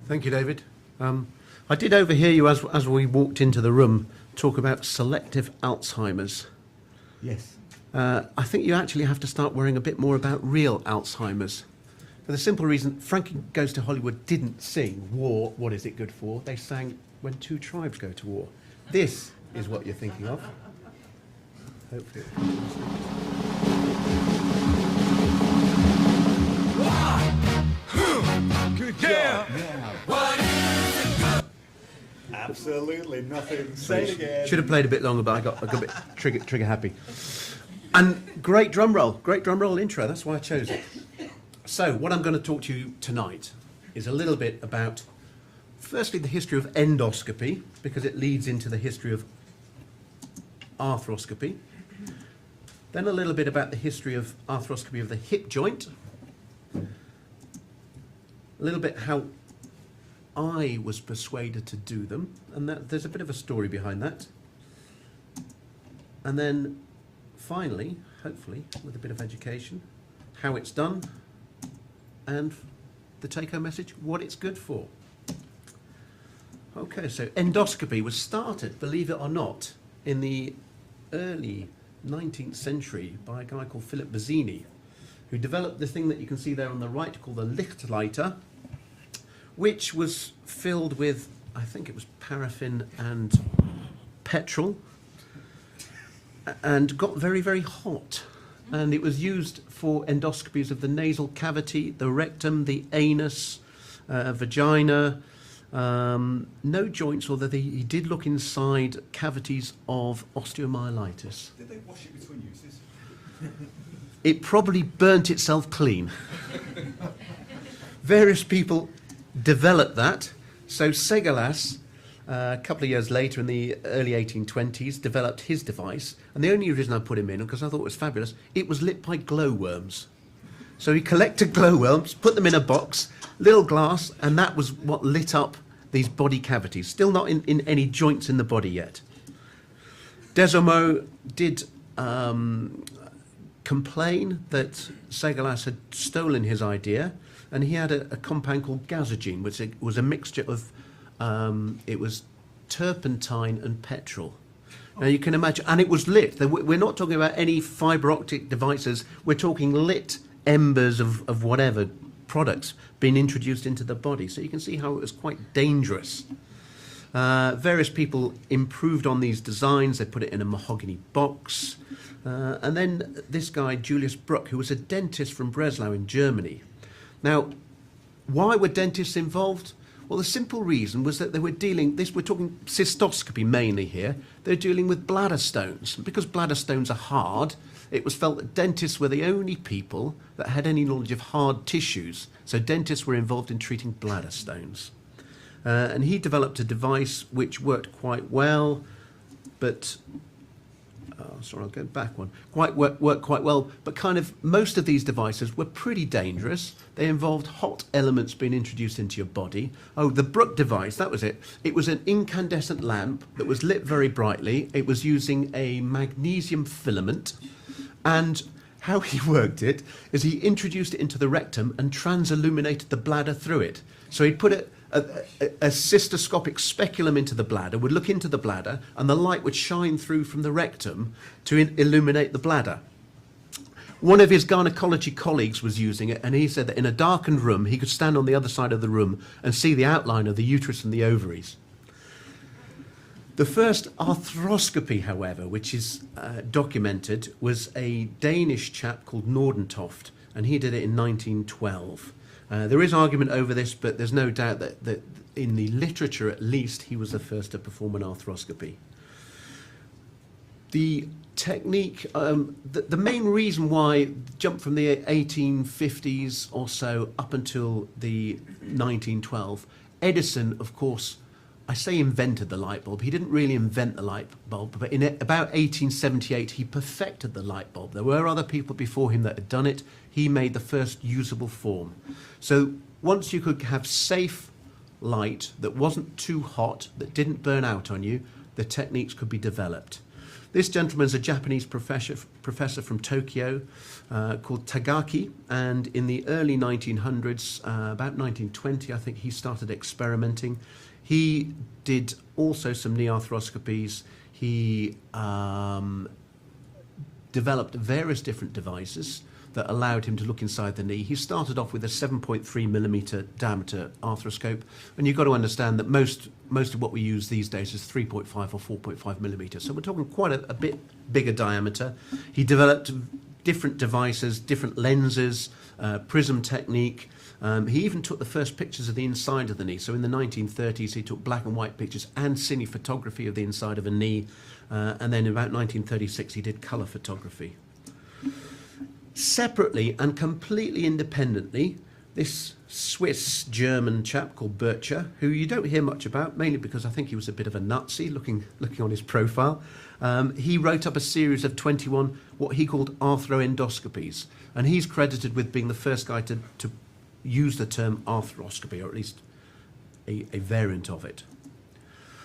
Thank you, David. I did overhear you as we walked into the room talk about selective Alzheimer's. Yes. I think you actually have to start worrying a bit more about real Alzheimer's. For the simple reason, Frankie Goes to Hollywood didn't sing War, What Is It Good For? They sang When Two Tribes Go to War. This is what you're thinking of. Hopefully. Good job. Yeah. Absolutely nothing. Say it again. Should have played a bit longer, but I got a bit trigger happy. And great drum roll intro. That's why I chose it. So what I'm going to talk to you tonight is a little bit about, firstly, the history of endoscopy, because it leads into the history of arthroscopy. Then a little bit about the history of arthroscopy of the hip joint. A little bit how I was persuaded to do them, and there's a bit of a story behind that. And then finally, hopefully, with a bit of education, how it's done, and the take-home message, what it's good for. Okay, so endoscopy was started, believe it or not, in the early 19th century by a guy called Philip Bazzini, who developed the thing that you can see there on the right called the Lichtleiter, which was filled with, I think it was paraffin and petrol, and got very, very hot. And it was used for endoscopies of the nasal cavity, the rectum, the anus, vagina, no joints, although he did look inside cavities of osteomyelitis. Did they wash it between uses? It probably burnt itself clean. Various people developed that. So Segalas, a couple of years later in the early 1820s, developed his device. And the only reason I put him in, because I thought it was fabulous, it was lit by glowworms. So he collected glowworms, put them in a box, little glass, and that was what lit up these body cavities. Still not in any joints in the body yet. Desormeaux did complain that Segalas had stolen his idea, and he had a compound called gazogene, which was a mixture of, it was turpentine and petrol. Now you can imagine, and it was lit. We're not talking about any fibre optic devices, we're talking lit embers of whatever products being introduced into the body. So you can see how it was quite dangerous. Various people improved on these designs. They put it in a mahogany box. And then this guy, Julius Bruck, who was a dentist from Breslau in Germany. Now, why were dentists involved? Well, the simple reason was that they were dealing, we're talking cystoscopy mainly here, they're dealing with bladder stones. And because bladder stones are hard, it was felt that dentists were the only people that had any knowledge of hard tissues. So dentists were involved in treating bladder stones. And he developed a device which worked quite well, but sorry, I'll go back one. Worked quite well, but kind of most of these devices were pretty dangerous. They involved hot elements being introduced into your body. Oh, the Bruck device, that was it. It was an incandescent lamp that was lit very brightly. It was using a magnesium filament, and how he worked it is he introduced it into the rectum and trans-illuminated the bladder through it. So he'd put a cystoscopic speculum into the bladder, would look into the bladder, and the light would shine through from the rectum to illuminate the bladder. One of his gynecology colleagues was using it, and he said that in a darkened room, he could stand on the other side of the room and see the outline of the uterus and the ovaries. The first arthroscopy, however, which is documented, was a Danish chap called Nordentoft, and he did it in 1912. There is argument over this, but there's no doubt that in the literature at least, he was the first to perform an arthroscopy. The technique, the main reason why jump from the 1850s or so up until the 1912, Edison, of course, I say invented the light bulb. He didn't really invent the light bulb, but in about 1878, he perfected the light bulb. There were other people before him that had done it. He made the first usable form. So once you could have safe light that wasn't too hot, that didn't burn out on you, the techniques could be developed. This gentleman's a Japanese professor from Tokyo called Tagaki, and in the early 1900s, about 1920, I think, he started experimenting. He did also some knee arthroscopies. He developed various different devices that allowed him to look inside the knee. He started off with a 7.3 millimeter diameter arthroscope, and you've got to understand that most of what we use these days is 3.5 or 4.5 millimeters. So we're talking quite a bit bigger diameter. He developed different devices, different lenses, prism technique. He even took the first pictures of the inside of the knee. So in the 1930s, he took black and white pictures and cine photography of the inside of a knee. And then in about 1936, he did color photography. Separately and completely independently, this Swiss-German chap called Bircher, who you don't hear much about, mainly because I think he was a bit of a Nazi, looking on his profile, he wrote up a series of 21 what he called arthroendoscopies, and he's credited with being the first guy to use the term arthroscopy, or at least a variant of it.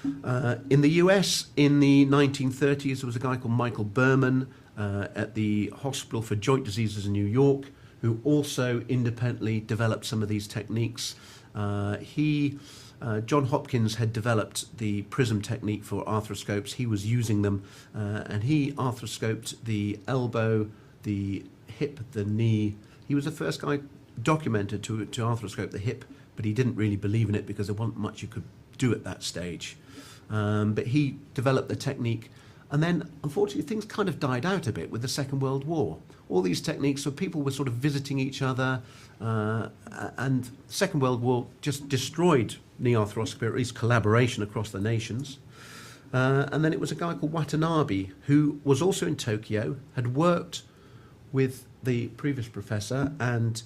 In the US, in the 1930s, there was a guy called Michael Berman at the Hospital for Joint Diseases in New York, who also independently developed some of these techniques. John Hopkins had developed the prism technique for arthroscopes. He was using them, and he arthroscoped the elbow, the hip, the knee. He was the first guy documented to arthroscope the hip, but he didn't really believe in it because there wasn't much you could do at that stage. But he developed the technique, and then unfortunately things kind of died out a bit with the Second World War. All these techniques, so people were sort of visiting each other, and the Second World War just destroyed knee arthroscopy, or at least collaboration across the nations. And then it was a guy called Watanabe, who was also in Tokyo, had worked with the previous professor, and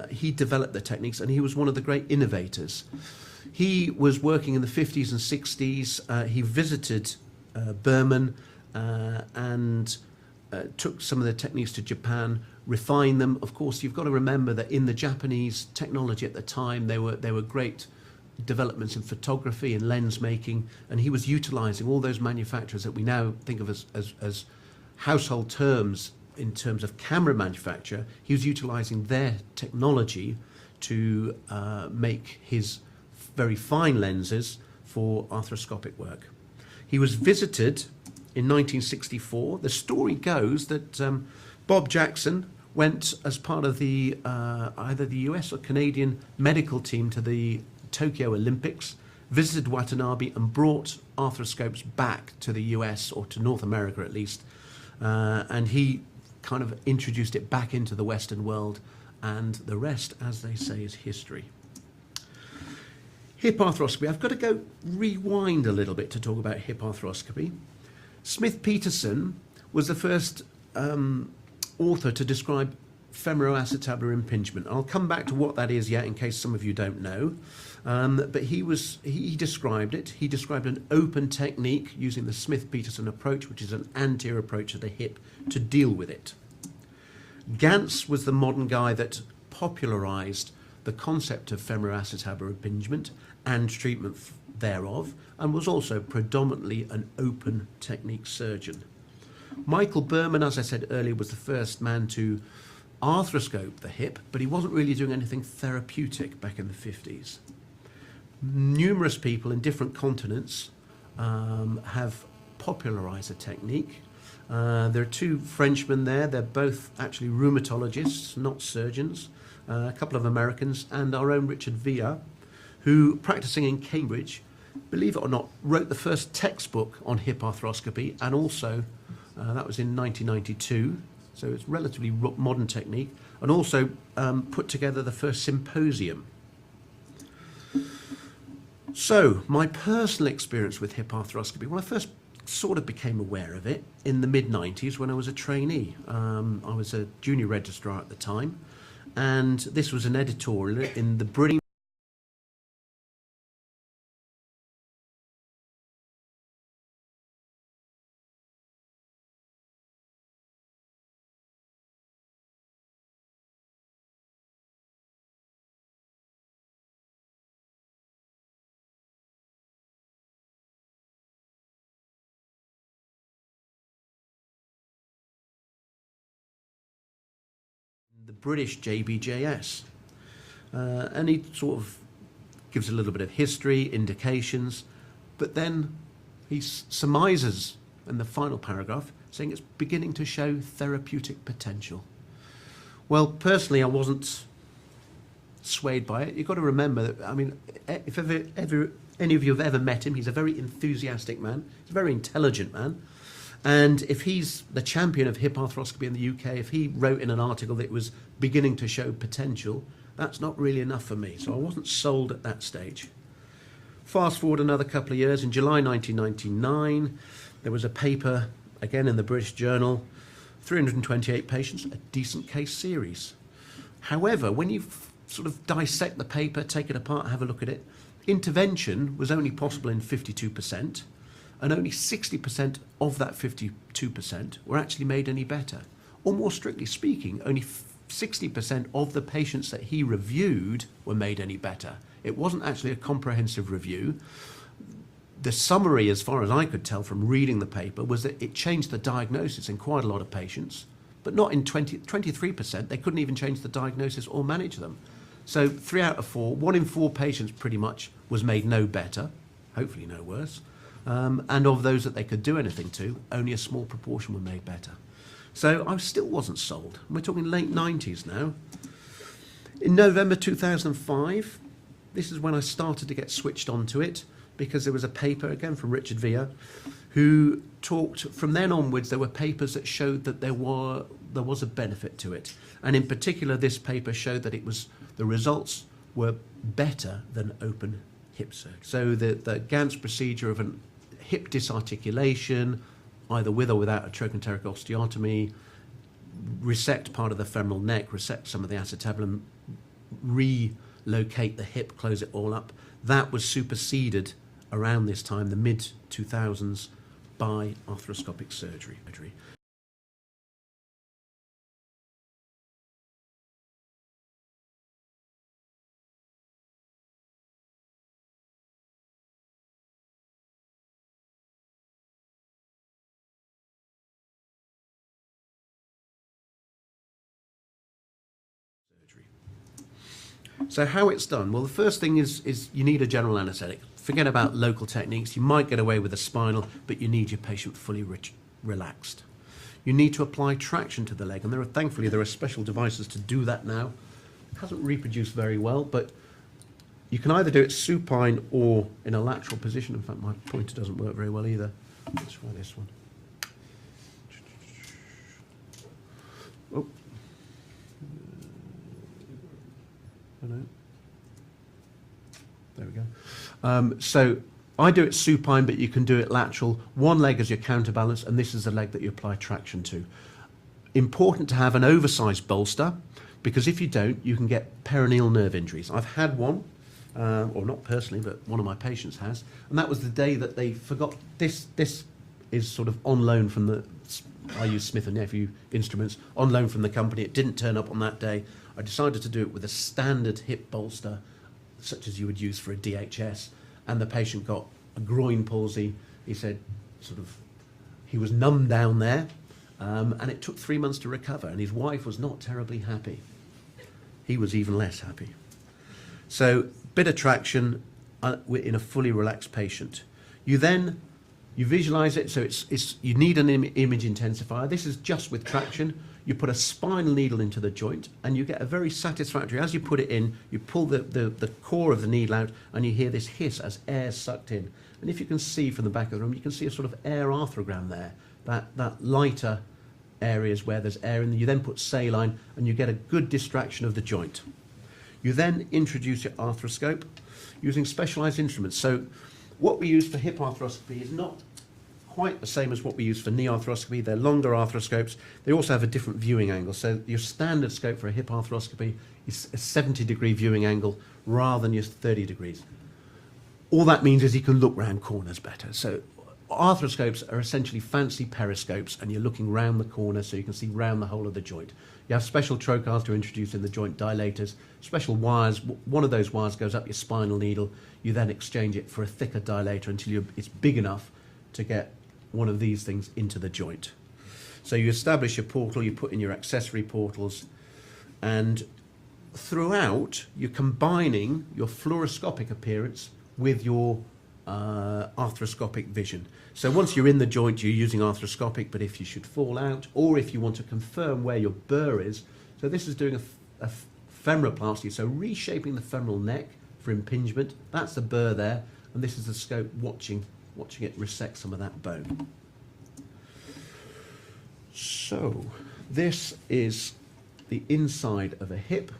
he developed the techniques, and he was one of the great innovators. He was working in the 50s and 60s. He visited Berman and took some of the techniques to Japan, refined them. Of course, you've got to remember that in the Japanese technology at the time, there were great developments in photography and lens making, and he was utilizing all those manufacturers that we now think of as household terms in terms of camera manufacture. He was utilizing their technology to make his very fine lenses for arthroscopic work. He was visited in 1964. The story goes that Bob Jackson went as part of the either the US or Canadian medical team to the Tokyo Olympics, visited Watanabe and brought arthroscopes back to the US, or to North America at least, and he kind of introduced it back into the Western world, and the rest, as they say, is history. Hip arthroscopy. I've got to go rewind a little bit to talk about hip arthroscopy. Smith-Peterson was the first author to describe femoroacetabular impingement. I'll come back to what that is yet, in case some of you don't know. But he described it. He described an open technique using the Smith-Peterson approach, which is an anterior approach to the hip, to deal with it. Gantz was the modern guy that popularized the concept of femoroacetabular impingement and treatment thereof, and was also predominantly an open technique surgeon. Michael Berman, as I said earlier, was the first man to arthroscope the hip, but he wasn't really doing anything therapeutic back in the 50s. Numerous people in different continents have popularized the technique. There are two Frenchmen there. They're both actually rheumatologists, not surgeons. A couple of Americans, and our own Richard Villa, who, practicing in Cambridge, believe it or not, wrote the first textbook on hip arthroscopy, and also, that was in 1992, so it's relatively modern technique, and also put together the first symposium. So, my personal experience with hip arthroscopy, when I first sort of became aware of it in the mid-90s when I was a trainee. I was a junior registrar at the time, and this was an editorial in the British the British JBJS. And he sort of gives a little bit of history, indications, but then he surmises in the final paragraph saying it's beginning to show therapeutic potential. Well, personally, I wasn't swayed by it. You've got to remember that, I mean, if ever any of you have ever met him, he's a very enthusiastic man. He's a very intelligent man. And if he's the champion of hip arthroscopy in the UK, if he wrote in an article that it was beginning to show potential, that's not really enough for me. So I wasn't sold at that stage. Fast forward another couple of years. In July 1999, there was a paper, again in the British Journal, 328 patients, a decent case series. However, when you sort of dissect the paper, take it apart, have a look at it, intervention was only possible in 52%, and only 60% of that 52% were actually made any better. Or more strictly speaking, only 60% of the patients that he reviewed were made any better. It wasn't actually a comprehensive review. The summary, as far as I could tell from reading the paper, was that it changed the diagnosis in quite a lot of patients, but not in 23%. They couldn't even change the diagnosis or manage them. So 3 out of 4, 1 in 4 patients pretty much was made no better, hopefully no worse. And of those that they could do anything to, only a small proportion were made better. So I still wasn't sold. We're talking late 90s now. In November 2005, this is when I started to get switched onto it, because there was a paper, again from Richard Villa, who talked, from then onwards, there were papers that showed that there was a benefit to it. And in particular, this paper showed that the results were better than open hip surgery. So the Gantz procedure of a hip disarticulation, either with or without a trochanteric osteotomy, resect part of the femoral neck, resect some of the acetabulum, relocate the hip, close it all up, that was superseded around this time, the mid-2000s, by arthroscopic surgery. So how it's done? Well, the first thing is you need a general anaesthetic. Forget about local techniques. You might get away with a spinal, but you need your patient fully relaxed. You need to apply traction to the leg, and thankfully there are special devices to do that now. It hasn't reproduced very well, but you can either do it supine or in a lateral position. In fact, my pointer doesn't work very well either. Let's try this one. Oh. There we go. So I do it supine, but you can do it lateral. One leg as your counterbalance, and this is the leg that you apply traction to. Important to have an oversized bolster, because if you don't, you can get peroneal nerve injuries. I've had one, or not personally, but one of my patients has, and that was the day that they forgot. This is sort of on loan from the, I use Smith & Nephew instruments, on loan from the company. It didn't turn up on that day. I decided to do it with a standard hip bolster, such as you would use for a DHS, and the patient got a groin palsy. He said he was numb down there, and it took 3 months to recover, and his wife was not terribly happy. He was even less happy. So, bit of traction in a fully relaxed patient. You visualize it, so you need an image intensifier. This is just with traction. You put a spinal needle into the joint, and you get a very satisfactory, as you put it in, you pull the core of the needle out, and you hear this hiss as air is sucked in. And if you can see from the back of the room, you can see a sort of air arthrogram there, that lighter areas where there's air in there. You then put saline, and you get a good distraction of the joint. You then introduce your arthroscope using specialized instruments. So what we use for hip arthroscopy is not quite the same as what we use for knee arthroscopy. They're longer arthroscopes. They also have a different viewing angle. So your standard scope for a hip arthroscopy is a 70-degree viewing angle rather than your 30 degrees. All that means is you can look round corners better. So arthroscopes are essentially fancy periscopes, and you're looking round the corner so you can see round the whole of the joint. You have special trocars to introduce in the joint, dilators, special wires. One of those wires goes up your spinal needle. You then exchange it for a thicker dilator until it's big enough to get one of these things into the joint. So you establish your portal, you put in your accessory portals, And throughout, you're combining your fluoroscopic appearance with your arthroscopic vision. So once you're in the joint, you're using arthroscopic, but if you should fall out, or if you want to confirm where your burr is, so this is doing a femoroplasty, so reshaping the femoral neck for impingement. That's the burr there, and this is the scope watching it resect some of that bone. So this is the inside of a hip.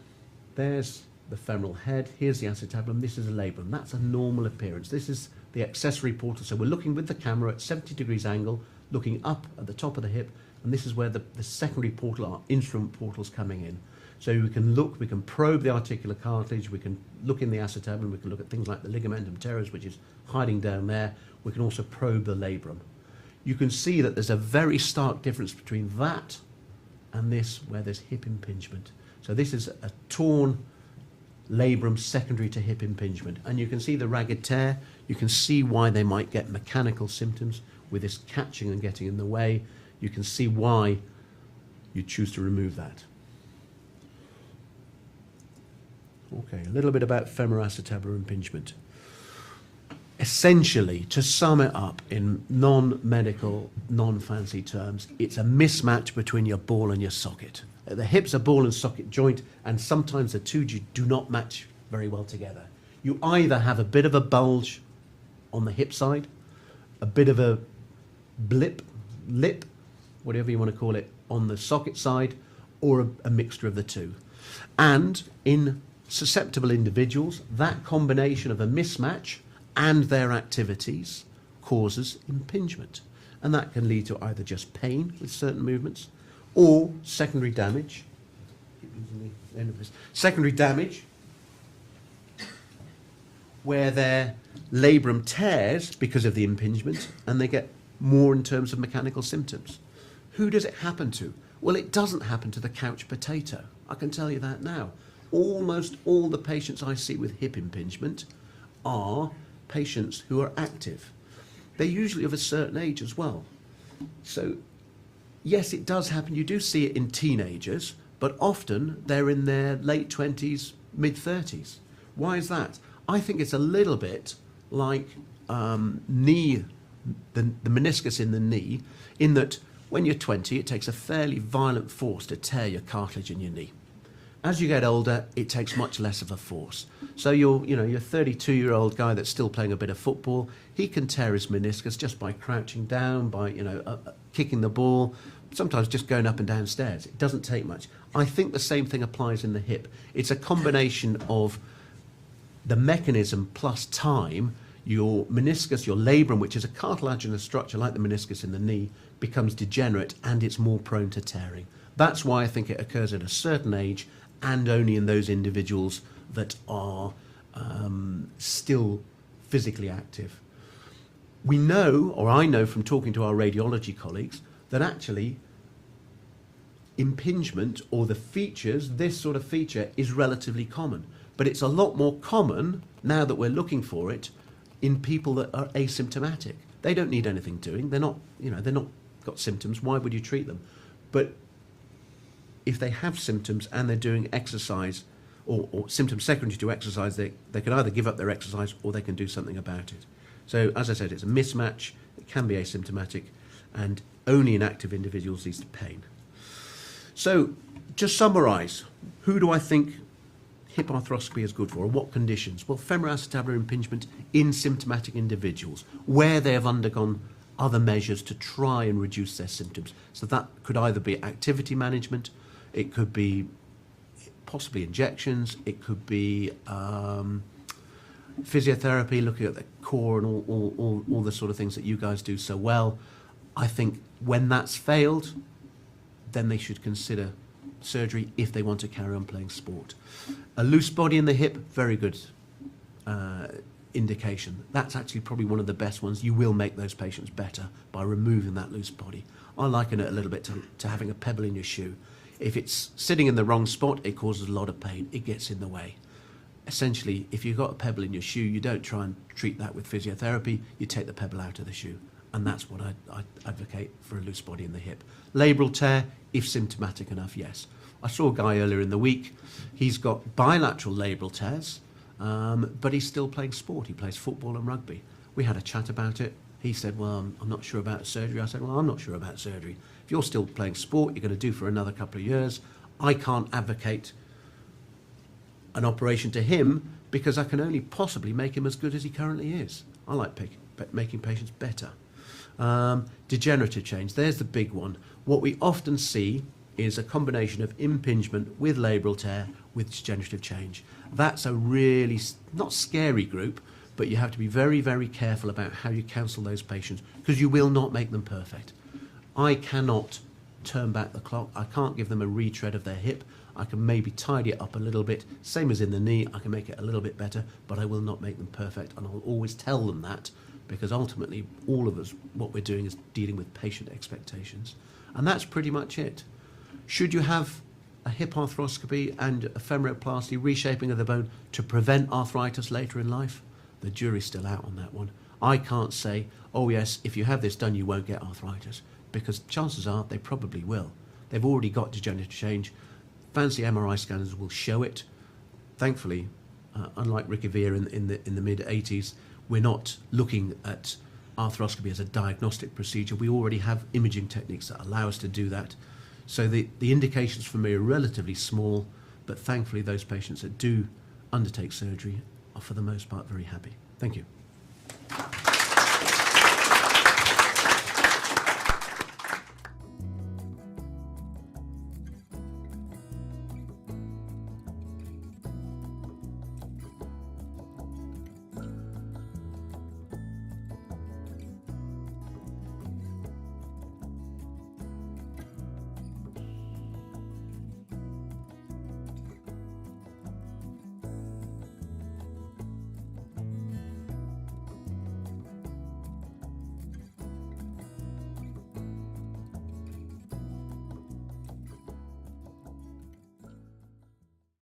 There's the femoral head. Here's the acetabulum. This is a labrum. That's a normal appearance. This is the accessory portal. So we're looking with the camera at 70 degrees angle, looking up at the top of the hip, and this is where the secondary portal, our instrument portals, coming in. So we can look, we can probe the articular cartilage, we can look in the acetabulum, we can look at things like the ligamentum teres, which is hiding down there. We can also probe the labrum. You can see that there's a very stark difference between that and this, where there's hip impingement. So this is a torn labrum secondary to hip impingement. And you can see the ragged tear. You can see why they might get mechanical symptoms with this catching and getting in the way. You can see why you choose to remove that. Okay, a little bit about femoroacetabular impingement. Essentially, to sum it up in non-medical, non-fancy terms, it's a mismatch between your ball and your socket. The hip's a ball and socket joint, and sometimes the two do not match very well together. You either have a bit of a bulge on the hip side, a bit of a lip, whatever you want to call it, on the socket side, or a mixture of the two. And in susceptible individuals, that combination of a mismatch and their activities causes impingement. And that can lead to either just pain with certain movements or secondary damage. Secondary damage where their labrum tears because of the impingement and they get more in terms of mechanical symptoms. Who does it happen to? Well, it doesn't happen to the couch potato. I can tell you that now. Almost all the patients I see with hip impingement are patients who are active. They're usually of a certain age as well. So, yes, it does happen. You do see it in teenagers, but often they're in their late 20s, mid-30s. Why is that? I think it's a little bit like the meniscus in the knee, in that when you're 20, it takes a fairly violent force to tear your cartilage in your knee. As you get older, it takes much less of a force. So your 32-year-old guy that's still playing a bit of football, he can tear his meniscus just by crouching down, by kicking the ball, sometimes just going up and down stairs. It doesn't take much. I think the same thing applies in the hip. It's a combination of the mechanism plus time. Your meniscus, your labrum, which is a cartilaginous structure like the meniscus in the knee, becomes degenerate and it's more prone to tearing. That's why I think it occurs at a certain age and only in those individuals that are still physically active. We know, or I know from talking to our radiology colleagues, that actually impingement or the features, this sort of feature, is relatively common. But it's a lot more common, now that we're looking for it, in people that are asymptomatic. They don't need anything doing. They're not got symptoms. Why would you treat them? But if they have symptoms and they're doing exercise or symptoms secondary to exercise, they can either give up their exercise or they can do something about it. So, as I said, it's a mismatch. It can be asymptomatic, and only in active individuals leads to pain. So, to summarise, who do I think hip arthroscopy is good for, or what conditions? Well, femoroacetabular impingement in symptomatic individuals, where they have undergone other measures to try and reduce their symptoms. So that could either be activity management, it could be possibly injections, it could be physiotherapy, looking at the core and all the sort of things that you guys do so well. I think when that's failed, then they should consider surgery if they want to carry on playing sport. A loose body in the hip, very good indication. That's actually probably one of the best ones. You will make those patients better by removing that loose body. I liken it a little bit to having a pebble in your shoe. If it's sitting in the wrong spot, it causes a lot of pain. It gets in the way. Essentially, if you've got a pebble in your shoe, you don't try and treat that with physiotherapy. You take the pebble out of the shoe. And that's what I advocate for a loose body in the hip. Labral tear, if symptomatic enough, yes. I saw a guy earlier in the week. He's got bilateral labral tears, but he's still playing sport. He plays football and rugby. We had a chat about it. He said, well, I'm not sure about surgery. I said, well, I'm not sure about surgery. If you're still playing sport, you're going to do for another couple of years. I can't advocate an operation to him because I can only possibly make him as good as he currently is. I like making patients better. Degenerative change, there's the big one. What we often see is a combination of impingement with labral tear with degenerative change. That's a really, not scary group, but you have to be very, very careful about how you counsel those patients because you will not make them perfect. I cannot turn back the clock. I can't give them a retread of their hip. I can maybe tidy it up a little bit. Same as in the knee, I can make it a little bit better, but I will not make them perfect. And I'll always tell them that because ultimately all of us, what we're doing is dealing with patient expectations. And that's pretty much it. Should you have a hip arthroscopy and a femoroplasty reshaping of the bone to prevent arthritis later in life? The jury's still out on that one. I can't say, oh yes, if you have this done, you won't get arthritis, because chances are they probably will. They've already got degenerative change. Fancy MRI scanners will show it. Thankfully, unlike Ricky Veer in the mid-80s, we're not looking at arthroscopy as a diagnostic procedure. We already have imaging techniques that allow us to do that. So the indications for me are relatively small, but thankfully those patients that do undertake surgery are for the most part very happy. Thank you.